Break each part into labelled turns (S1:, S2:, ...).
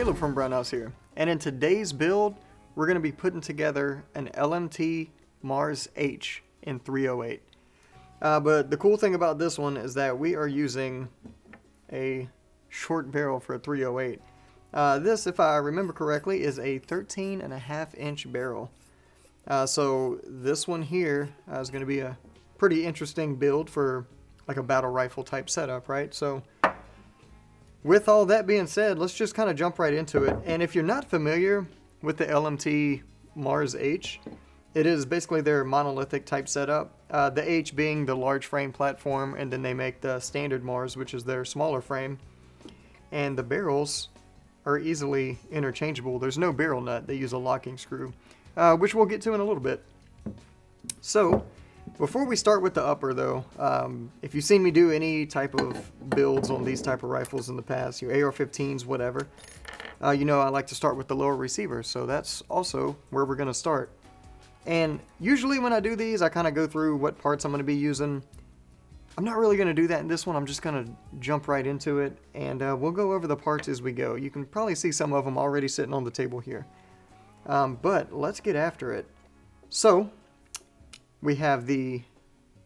S1: Caleb from Brownells here, and in today's build, we're going to be putting together an LMT MARS-H in 308. But the cool thing about this one is that we are using a short barrel for a 308. This, if I remember correctly, is a 13.5-inch barrel. So this one here is going to be a pretty interesting build for like a battle rifle type setup, right? So with all that being said, let's just kind of jump right into it. And if you're not familiar with the LMT MARS-H, it is basically their monolithic type setup. The H being the large frame platform, and then they make the standard Mars, which is their smaller frame. And the barrels are easily interchangeable. There's no barrel nut. They use a locking screw, which we'll get to in a little bit. So before we start with the upper though, if you've seen me do any type of builds on these type of rifles in the past, your AR-15s, whatever, you know I like to start with the lower receiver, so that's also where we're going to start. And usually when I do these, I kind of go through what parts I'm going to be using. I'm not really going to do that in this one. I'm just going to jump right into it, and we'll go over the parts as we go. You can probably see some of them already sitting on the table here. But let's get after it. So we have the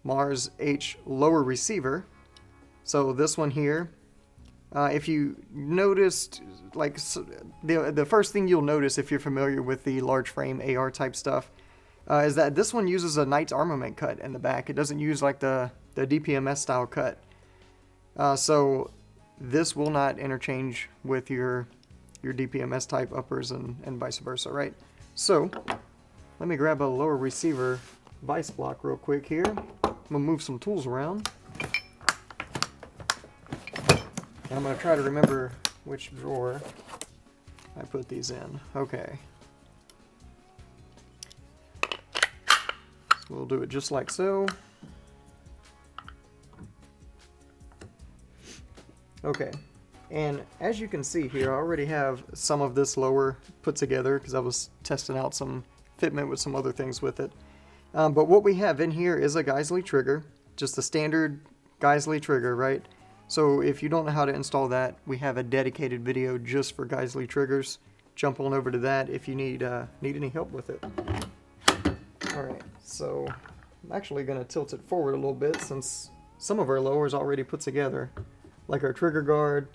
S1: MARS-H lower receiver. So this one here, if you noticed, like the first thing you'll notice if you're familiar with the large frame AR type stuff, is that this one uses a Knight's Armament cut in the back. It doesn't use like the DPMS style cut. So this will not interchange with your DPMS type uppers and vice versa, right? So let me grab a lower receiver vice block real quick here. I'm gonna move some tools around. And I'm gonna try to remember which drawer I put these in. Okay. So we'll do it just like so. Okay, and as you can see here, I already have some of this lower put together because I was testing out some fitment with some other things with it. But what we have in here is a Geissele trigger, just a standard Geissele trigger, right? So if you don't know how to install that, we have a dedicated video just for Geissele triggers. Jump on over to that if you need any help with it. Alright, so I'm actually going to tilt it forward a little bit since some of our lowers already put together. Like our trigger guard,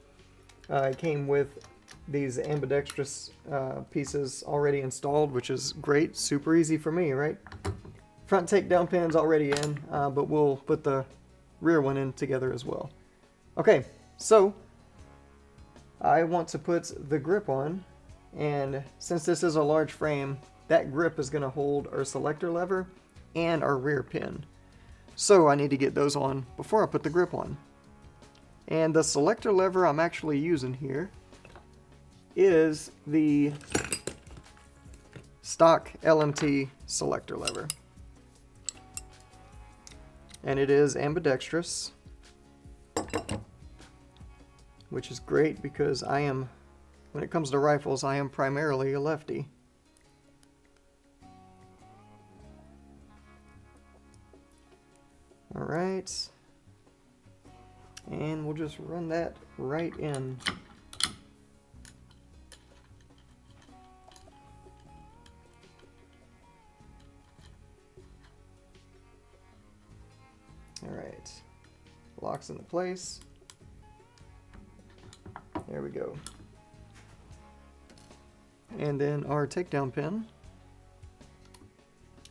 S1: it came with these ambidextrous pieces already installed, which is great, super easy for me, right? Front takedown pin's already in, but we'll put the rear one in together as well. Okay, so I want to put the grip on, and since this is a large frame, that grip is going to hold our selector lever and our rear pin. So I need to get those on before I put the grip on. And the selector lever I'm actually using here is the stock LMT selector lever. And it is ambidextrous, which is great because when it comes to rifles, I am primarily a lefty. All right. And we'll just run that right in. Alright, locks into place. There we go. And then our takedown pin.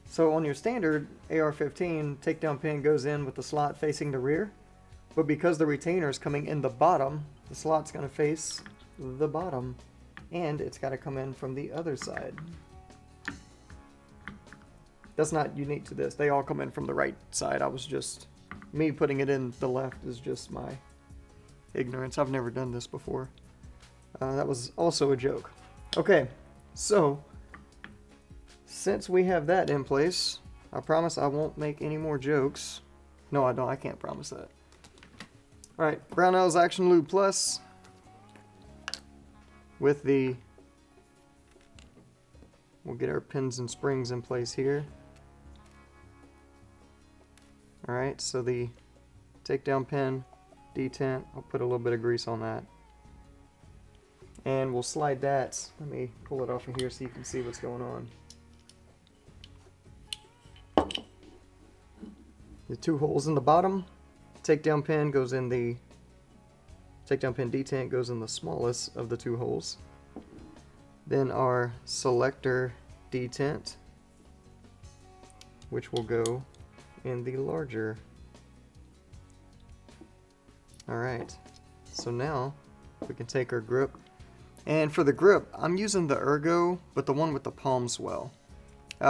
S1: So on your standard AR-15, takedown pin goes in with the slot facing the rear. But because the retainer is coming in the bottom, the slot's going to face the bottom, and it's got to come in from the other side. That's not unique to this. They all come in from the right side. Me putting it in the left is just my ignorance. I've never done this before. That was also a joke. Okay, so since we have that in place, I promise I won't make any more jokes. No, I don't. I can't promise that. Alright, Brownells Action Lube Plus with we'll get our pins and springs in place here. Alright, so the takedown pin, detent, I'll put a little bit of grease on that. And we'll slide that. Let me pull it off of here so you can see what's going on. The 2 holes in the bottom. Takedown pin goes in the takedown pin detent goes in the smallest of the 2 holes. Then our selector detent, which will go in the larger. Alright, so now we can take our grip. And for the grip, I'm using the Ergo, but the one with the palm swell.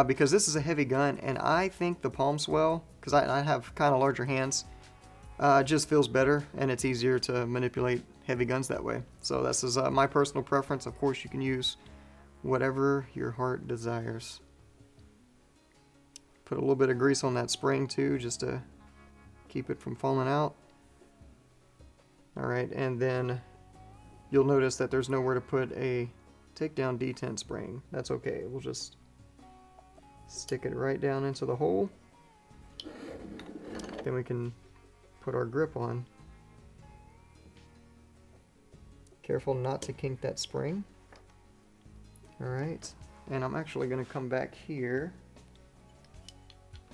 S1: Because this is a heavy gun, and I think the palm swell, because I have kind of larger hands, just feels better, and it's easier to manipulate heavy guns that way. So this is my personal preference. Of course, you can use whatever your heart desires. Put a little bit of grease on that spring too, just to keep it from falling out. Alright, and then you'll notice that there's nowhere to put a takedown detent spring. That's okay. We'll just stick it right down into the hole. Then we can put our grip on. Careful not to kink that spring. Alright, and I'm actually going to come back here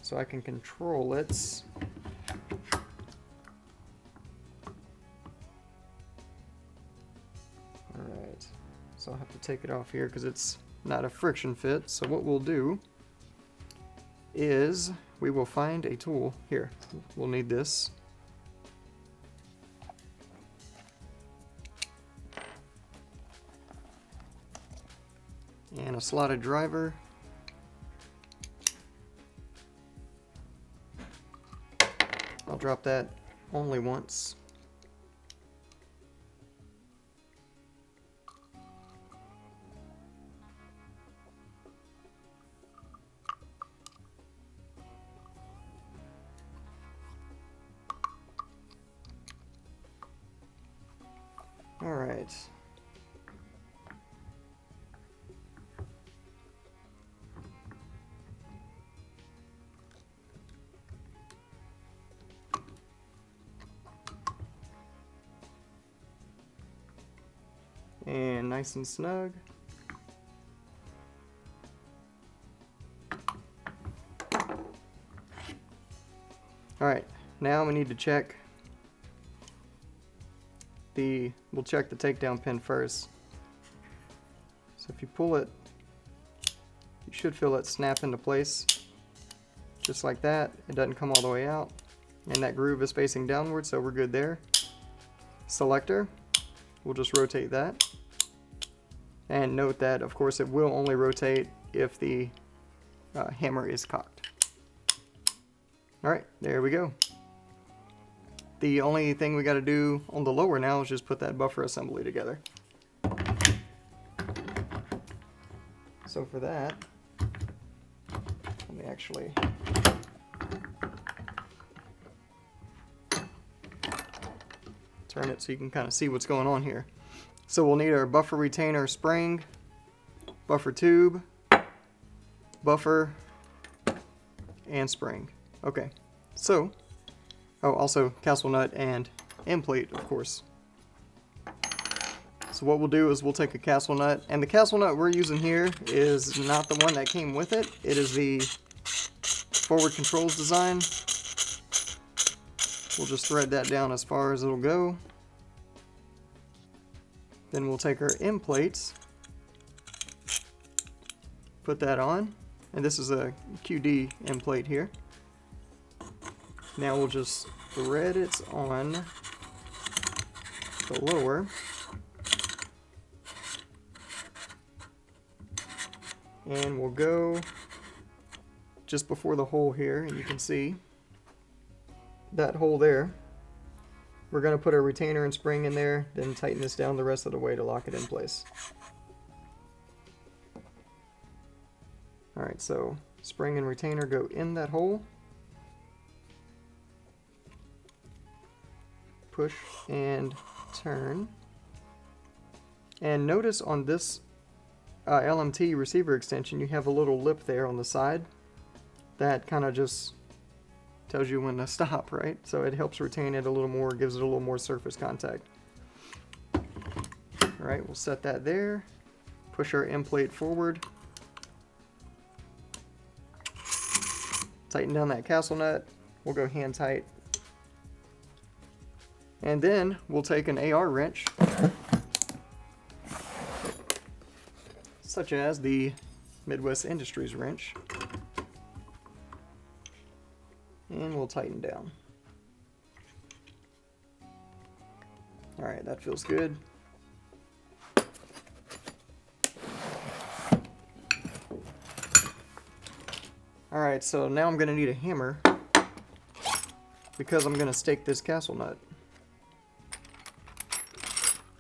S1: so I can control it. Alright, so I'll have to take it off here because it's not a friction fit. So what we'll do is we will find a tool. Here, we'll need this. And a slotted driver. I'll drop that only once. All right. And nice and snug. Alright, now we need to check we'll check the takedown pin first. So if you pull it, you should feel it snap into place. Just like that. It doesn't come all the way out. And that groove is facing downward, so we're good there. Selector, we'll just rotate that. And note that, of course, it will only rotate if the hammer is cocked. Alright, there we go. The only thing we got to do on the lower now is just put that buffer assembly together. So for that, let me actually turn it so you can kind of see what's going on here. So we'll need our buffer retainer spring, buffer tube, buffer, and spring. Okay, so, oh, also castle nut and end plate, of course. So what we'll do is we'll take a castle nut, and the castle nut we're using here is not the one that came with it. It is the forward controls design. We'll just thread that down as far as it'll go. Then we'll take our end plates, put that on, and this is a QD end plate here. Now we'll just thread it on the lower, and we'll go just before the hole here, and you can see that hole there. We're going to put our retainer and spring in there, then tighten this down the rest of the way to lock it in place. Alright, so spring and retainer go in that hole. Push and turn. And notice on this LMT receiver extension, you have a little lip there on the side that kind of just tells you when to stop, right? So it helps retain it a little more, gives it a little more surface contact. All Alright, we'll set that there. Push our end plate forward. Tighten down that castle nut. We'll go hand tight. And then we'll take an AR wrench, such as the Midwest Industries wrench, and we'll tighten down. Alright, that feels good. Alright, so now I'm going to need a hammer because I'm going to stake this castle nut.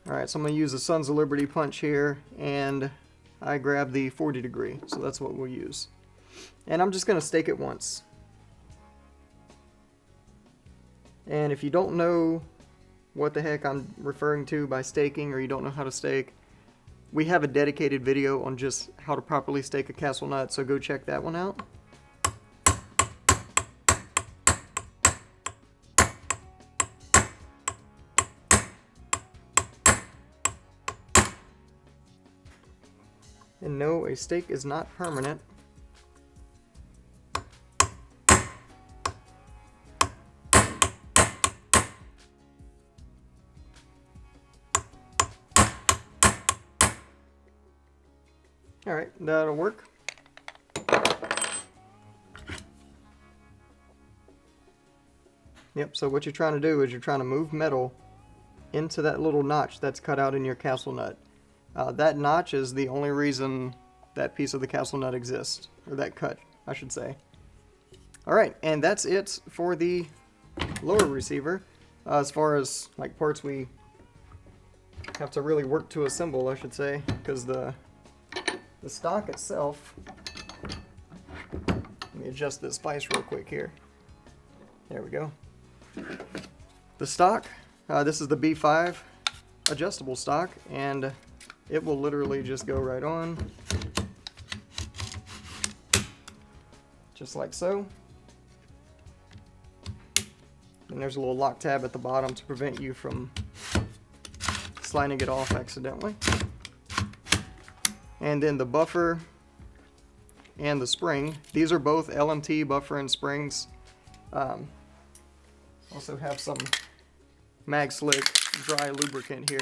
S1: Alright, so I'm going to use the Sons of Liberty punch here, and I grab the 40 degree, so that's what we'll use. And I'm just going to stake it once. And if you don't know what the heck I'm referring to by staking, or you don't know how to stake, we have a dedicated video on just how to properly stake a castle nut, so go check that one out. And no, a stake is not permanent. Alright, that'll work. Yep, so what you're trying to do is you're trying to move metal into that little notch that's cut out in your castle nut. That notch is the only reason that piece of the castle nut exists, or that cut, I should say. Alright, and that's it for the lower receiver. As far as like parts we have to really work to assemble, I should say, because the stock itself, let me adjust this vise real quick here. There we go. The stock, this is the B5 adjustable stock, and it will literally just go right on, just like so. And there's a little lock tab at the bottom to prevent you from sliding it off accidentally. And then the buffer and the spring, these are both LMT buffer and springs. Also have some Mag Slick dry lubricant here,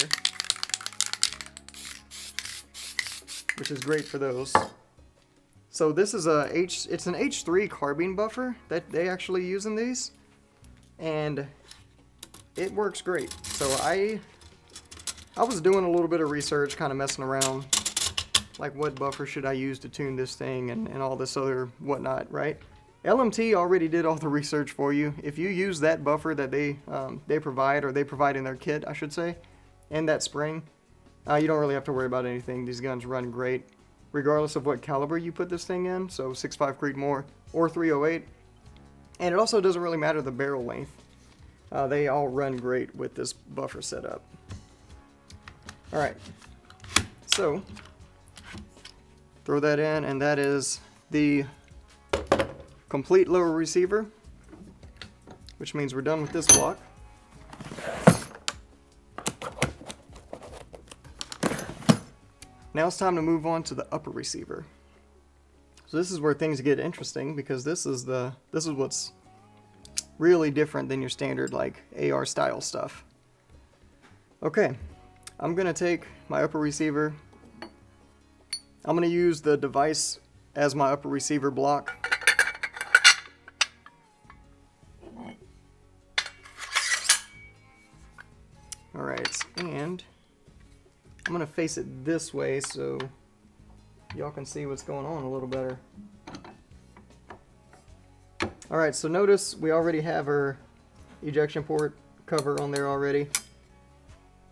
S1: which is great for those. So this is it's an H3 carbine buffer that they actually use in these, and it works great. So I was doing a little bit of research, kind of messing around, like what buffer should I use to tune this thing and all this other whatnot, right? LMT already did all the research for you. If you use that buffer that they provide, or they provide in their kit, I should say, and that spring, you don't really have to worry about anything. These guns run great, regardless of what caliber you put this thing in, so 6.5 Creedmoor or 308. And it also doesn't really matter the barrel length. They all run great with this buffer setup. Alright, so throw that in, and that is the complete lower receiver, which means we're done with this block. Now it's time to move on to the upper receiver. So this is where things get interesting, because this is what's really different than your standard like AR style stuff. Okay, I'm gonna take my upper receiver. I'm gonna use the device as my upper receiver block. Alright, and I'm going to face it this way so y'all can see what's going on a little better. Alright, so notice we already have our ejection port cover on there already.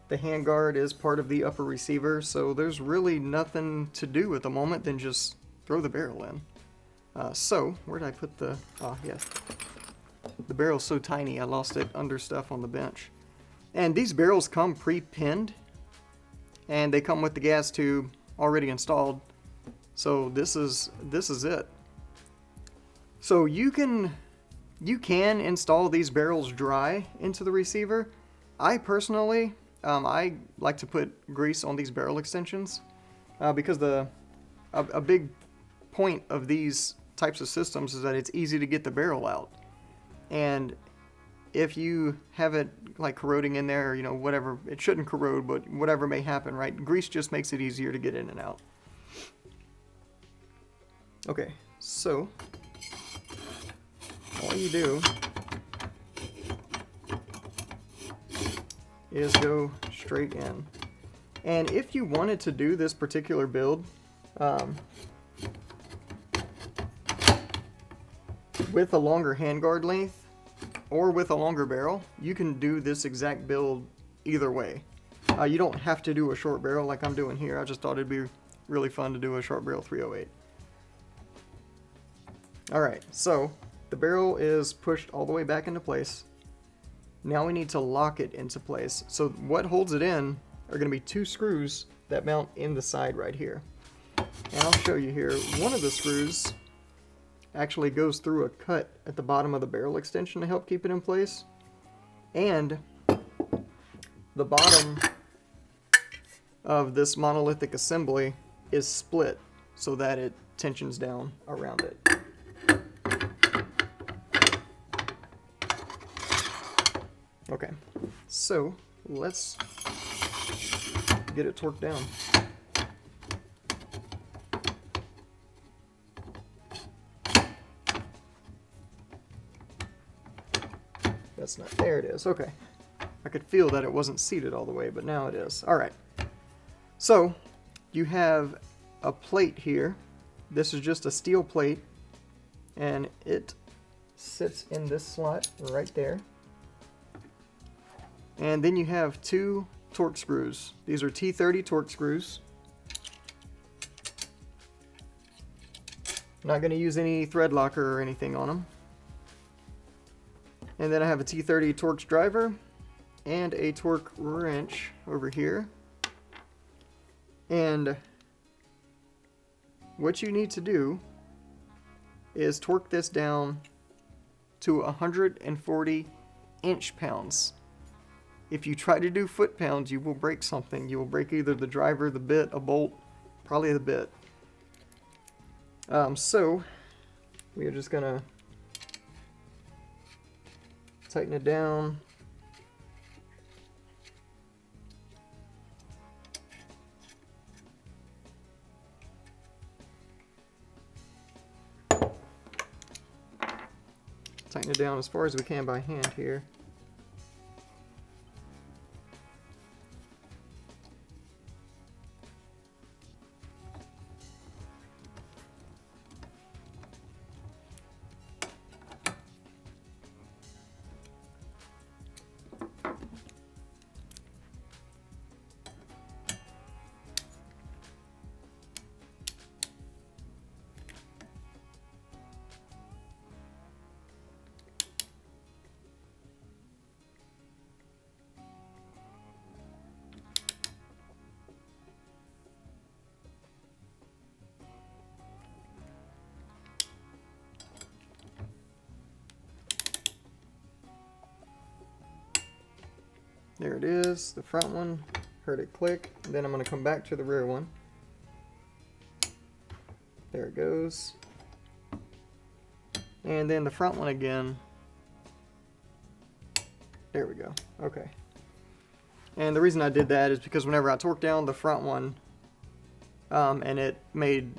S1: The handguard is part of the upper receiver, so there's really nothing to do at the moment than just throw the barrel in. So, where did I put the... oh, yes. The barrel's so tiny I lost it under stuff on the bench. And these barrels come pre-pinned, and they come with the gas tube already installed. So this is it. So you can install these barrels dry into the receiver. I personally I like to put grease on these barrel extensions because a big point of these types of systems is that it's easy to get the barrel out. And if you have it like corroding in there, you know, whatever, it shouldn't corrode, but whatever may happen, right? Grease just makes it easier to get in and out. Okay, so all you do is go straight in. And if you wanted to do this particular build with a longer handguard length or with a longer barrel, you can do this exact build either way. You don't have to do a short barrel like I'm doing here. I just thought it'd be really fun to do a short barrel 308. Alright, so the barrel is pushed all the way back into place. Now we need to lock it into place. So what holds it in are going to be two screws that mount in the side right here. And I'll show you here. One of the screws actually goes through a cut at the bottom of the barrel extension to help keep it in place. And the bottom of this monolithic assembly is split so that it tensions down around it. Okay, so let's get it torqued down. That's not, there it is, okay. I could feel that it wasn't seated all the way, but now it is. All right, so you have a plate here. This is just a steel plate, and it sits in this slot right there. And then you have two torque screws. These are T30 torque screws. Not going to use any thread locker or anything on them. And then I have a T30 Torx driver and a torque wrench over here. And what you need to do is torque this down to 140 inch-pounds. If you try to do foot-pounds, you will break something. You will break either the driver, the bit, a bolt, probably the bit. So we are just gonna tighten it down. Tighten it down as far as we can by hand here. There it is, the front one, heard it click, and then I'm going to come back to the rear one. There it goes. And then the front one again. There we go, okay. And the reason I did that is because whenever I torqued down the front one, and it made,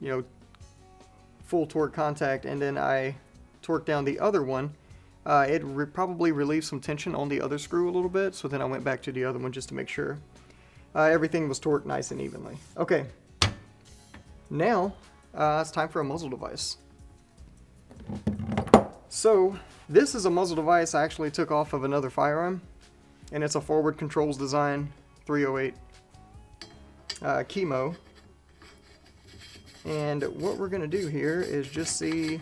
S1: you know, full torque contact, and then I torqued down the other one, it probably relieved some tension on the other screw a little bit, so then I went back to the other one just to make sure everything was torqued nice and evenly. Okay, now it's time for a muzzle device. So this is a muzzle device I actually took off of another firearm, and it's a forward controls design 308 chemo. And what we're going to do here is just see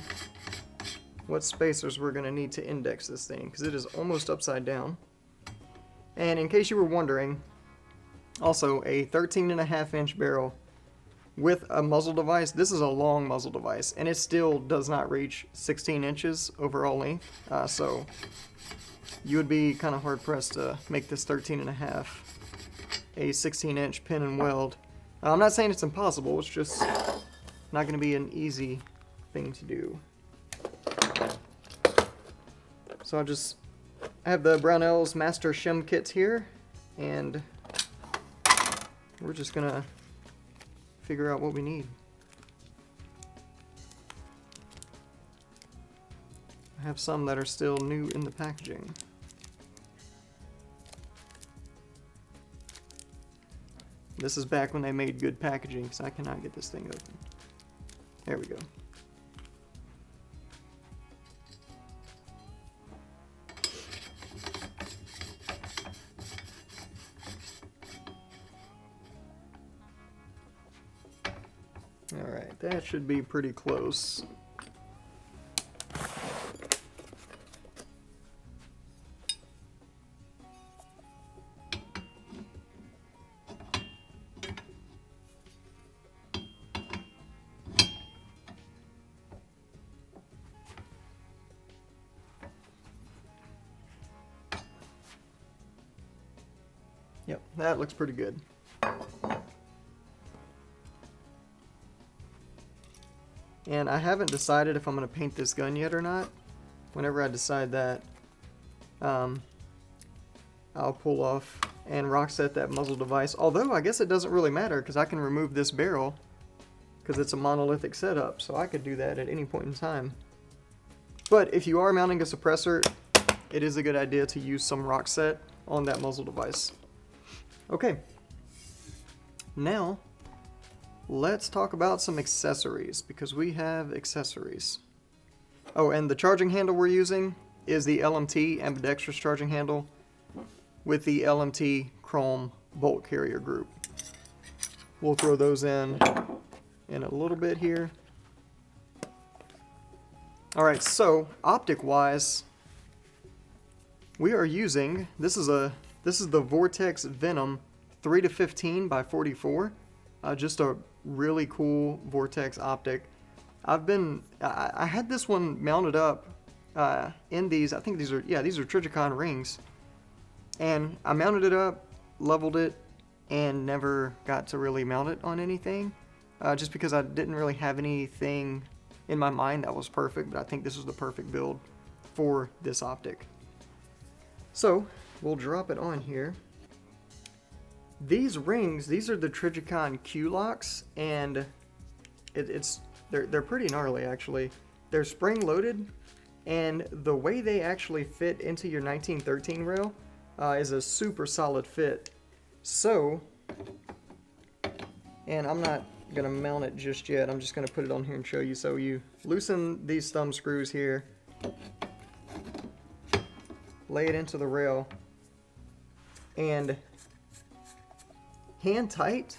S1: what spacers we're going to need to index this thing, because it is almost upside down. And in case you were wondering, also a 13.5 inch barrel with a muzzle device. This is a long muzzle device, and it still does not reach 16 inches overall length. So you would be kind of hard pressed to make this 13.5 a 16-inch pin and weld. I'm not saying it's impossible, it's just not going to be an easy thing to do. So I have the Brownells Master Shim kits here, and we're just going to figure out what we need. I have some that are still new in the packaging. This is back when they made good packaging, because I cannot get this thing open. There we go. Alright, that should be pretty close. Yep, that looks pretty good. And I haven't decided if I'm going to paint this gun yet or not. Whenever I decide that, I'll pull off and rock set that muzzle device. Although, I guess it doesn't really matter because I can remove this barrel because it's a monolithic setup, so I could do that at any point in time. But if you are mounting a suppressor, it is a good idea to use some rock set on that muzzle device. Okay, now let's talk about some accessories, because we have accessories. Oh, and the charging handle we're using is the LMT Ambidextrous charging handle with the LMT chrome bolt carrier group. We'll throw those in a little bit here. Alright, so optic wise, we are using, this is the Vortex Venom 3-15 by 44. Just a really cool Vortex optic. I had this one mounted up in these, I think these are Trijicon rings. And I mounted it up, leveled it, and never got to really mount it on anything. Just because I didn't really have anything in my mind that was perfect, but I think this was the perfect build for this optic. So, we'll drop it on here. These rings, these are the Trijicon Q-locks, and they're pretty gnarly actually. They're spring loaded, and the way they actually fit into your 1913 rail is a super solid fit. So, and I'm not gonna mount it just yet, I'm just gonna put it on here and show you. So you loosen these thumb screws here, lay it into the rail, and hand tight,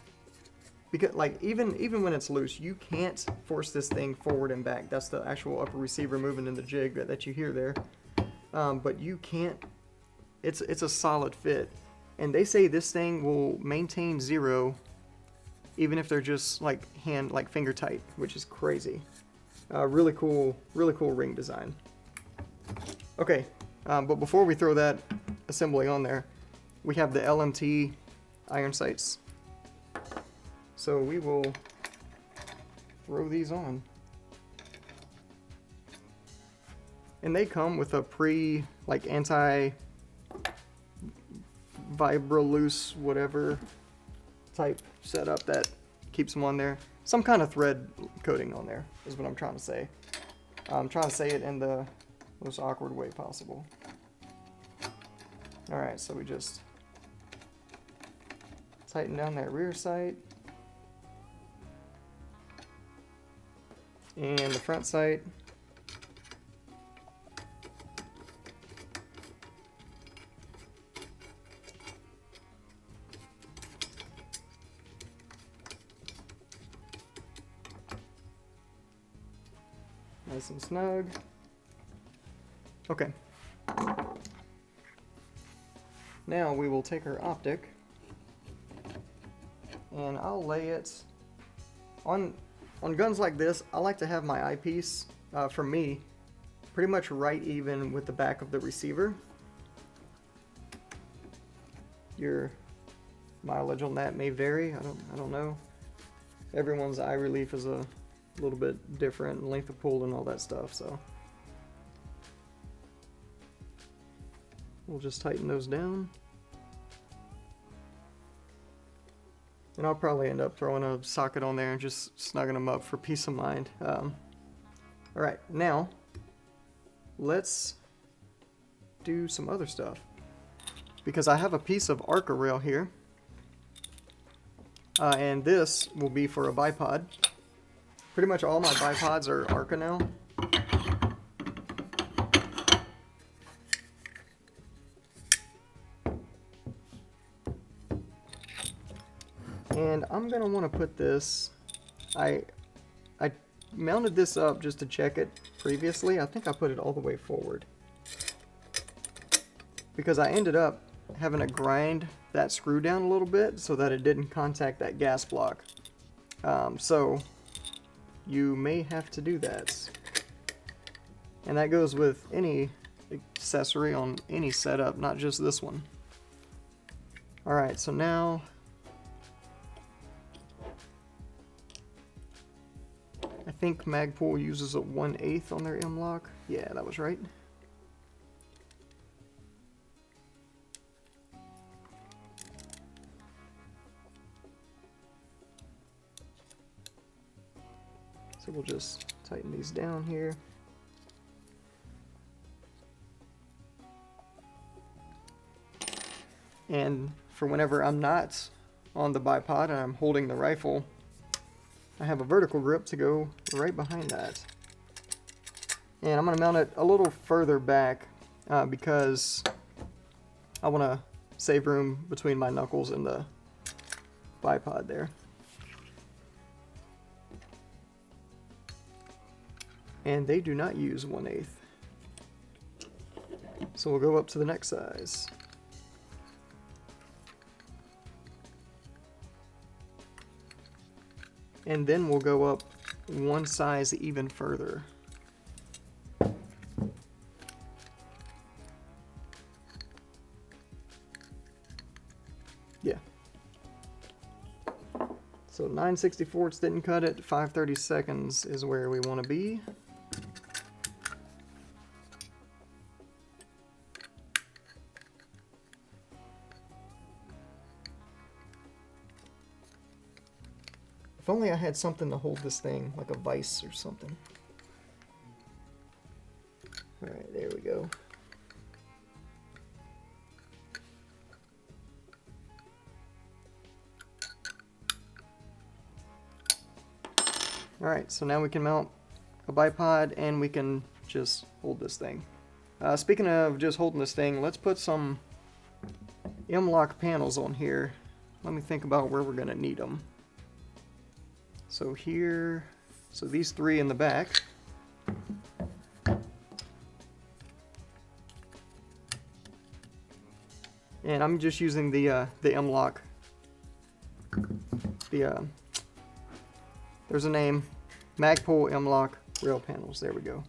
S1: because like even when it's loose, you can't force this thing forward and back. That's the actual upper receiver moving in the jig that you hear there. But you can't. It's a solid fit, and they say this thing will maintain 0 even if they're just like finger tight, which is crazy. Really cool ring design. Okay, but before we throw that assembly on there, we have the LMT iron sights. So we will throw these on. And they come with a anti-vibraloose whatever type setup that keeps them on there. Some kind of thread coating on there is what I'm trying to say. I'm trying to say it in the most awkward way possible. Alright, so we just tighten down that rear sight. And the front sight. Nice and snug. Okay. Now we will take our optic and I'll lay it on guns like this. I like to have my eyepiece, for me, pretty much right even with the back of the receiver. Your mileage on that may vary. I don't know. Everyone's eye relief is a little bit different, and length of pull and all that stuff, so we'll just tighten those down. And I'll probably end up throwing a socket on there and just snugging them up for peace of mind. Alright, now let's do some other stuff. Because I have a piece of Arca rail here. And this will be for a bipod. Pretty much all my bipods are Arca now. And I'm going to want to put this, I mounted this up just to check it previously. I think I put it all the way forward. Because I ended up having to grind that screw down a little bit so that it didn't contact that gas block. So you may have to do that. And that goes with any accessory on any setup, not just this one. Alright, so now I think Magpul uses a 1/8 on their M-lock. Yeah, that was right. So we'll just tighten these down here. And for whenever I'm not on the bipod and I'm holding the rifle, I have a vertical grip to go right behind that. And I'm going to mount it a little further back because I want to save room between my knuckles and the bipod there. And they do not use 1/8. So we'll go up to the next size. And then we'll go up one size even further. Yeah. So 9/64 didn't cut it, 5/32 is where we want to be. If only I had something to hold this thing, like a vise or something. Alright, there we go. Alright, so now we can mount a bipod and we can just hold this thing. Speaking of just holding this thing, let's put some M-lock panels on here. Let me think about where we're going to need them. So here, so these three in the back. And I'm just using the M-lock. There's a name, Magpul M-lock rail panels. There we go.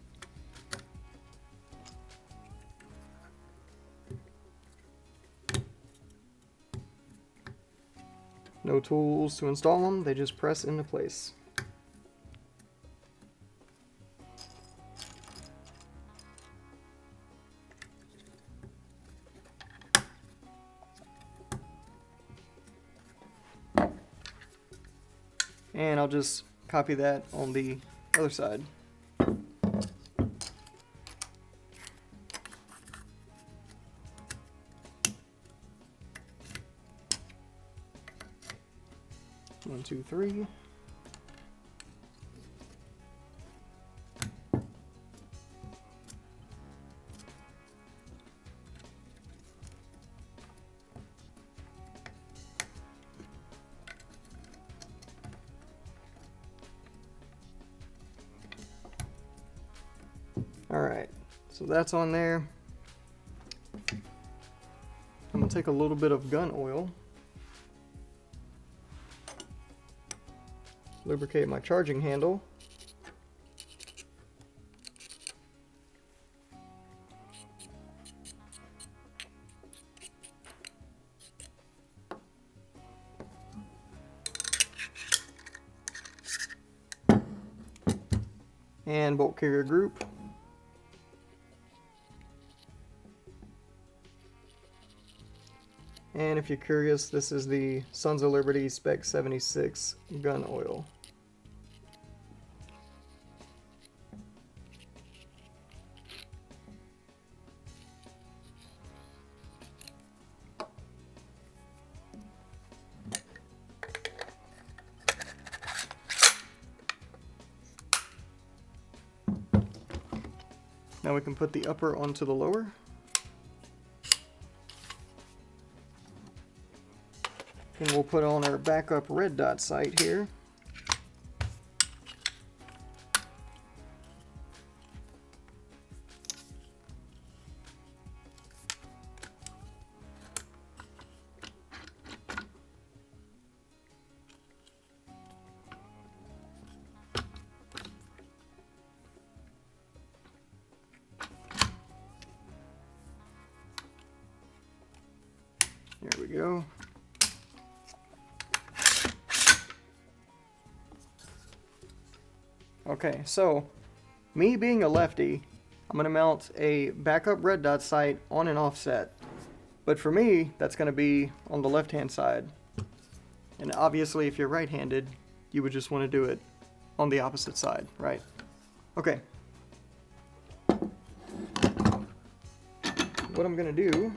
S1: No tools to install them, they just press into place. And I'll just copy that on the other side. One, two, three. Alright, so that's on there. I'm going to take a little bit of gun oil, lubricate my charging handle, and bolt carrier group. And if you're curious, this is the Sons of Liberty Spec 76 gun oil. Now we can put the upper onto the lower. And we'll put on our backup red dot sight here. There we go. Okay, so me being a lefty, I'm going to mount a backup red dot sight on an offset. But for me, that's going to be on the left-hand side. And obviously, if you're right-handed, you would just want to do it on the opposite side, right? Okay. What I'm going to do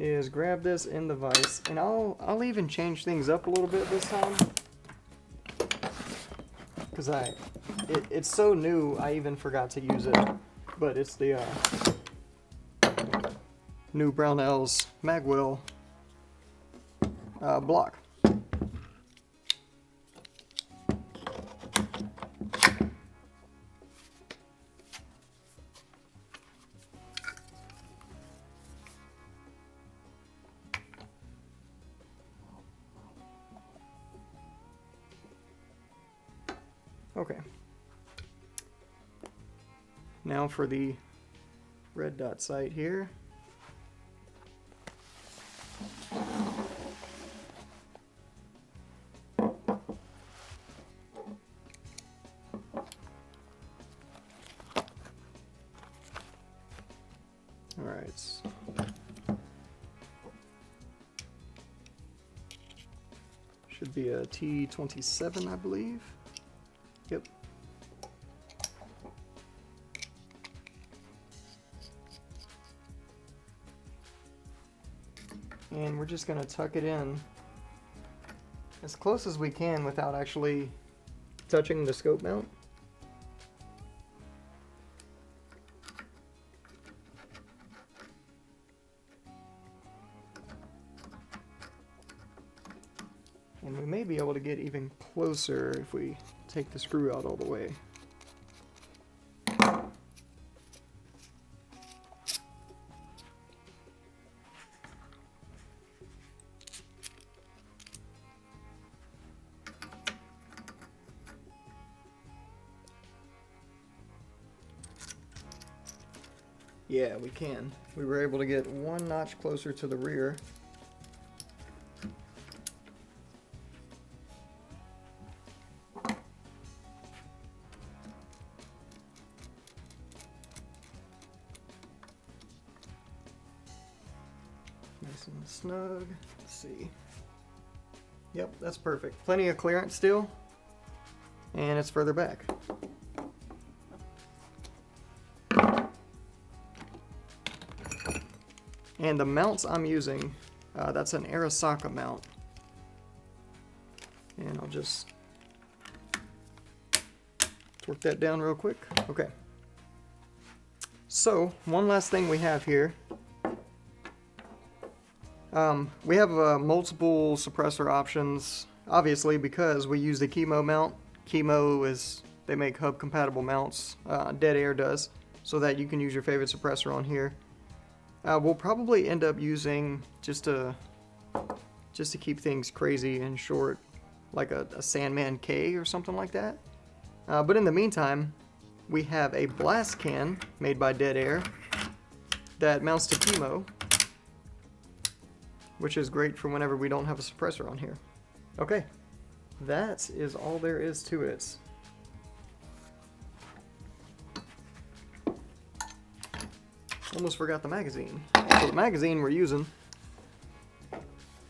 S1: is grab this in the vise, and I'll even change things up a little bit this time, because it's so new I even forgot to use it. But it's the new Brownells magwell block. Okay. Now for the red dot sight here. All right. Should be a T27, I believe. Yep. And we're just going to tuck it in as close as we can without actually touching the scope mount. And we may be able to get even closer if we take the screw out all the way. Yeah, we can. We were able to get one notch closer to the rear. Nice and snug. Let's see. Yep, that's perfect. Plenty of clearance still, and it's further back. And the mounts I'm using, that's an Arasaka mount. And I'll just torque that down real quick. Okay. So, one last thing we have here. We have multiple suppressor options, obviously, because we use the Chemo mount. Chemo is, they make hub compatible mounts, Dead Air does, so that you can use your favorite suppressor on here. We'll probably end up using, just to keep things crazy and short, like a Sandman K or something like that. But in the meantime, we have a blast can made by Dead Air that mounts to Chemo. which is great for whenever we don't have a suppressor on here. Okay, that is all there is to it. Almost forgot the magazine. So the magazine we're using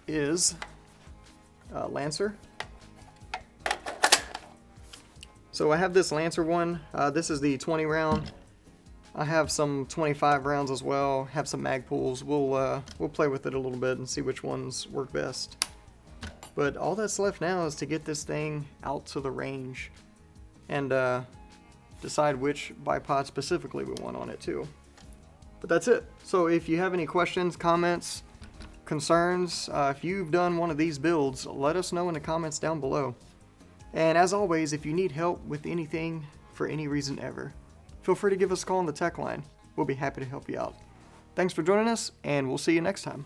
S1: is Lancer. So I have this Lancer one. This is the 20 round. I have some 25 rounds as well. Have some mag pools. We'll play with it a little bit and see which ones work best. But all that's left now is to get this thing out to the range and decide which bipod specifically we want on it too. But that's it. So if you have any questions, comments, concerns, if you've done one of these builds, let us know in the comments down below. And as always, if you need help with anything for any reason ever, feel free to give us a call on the tech line. We'll be happy to help you out. Thanks for joining us, and we'll see you next time.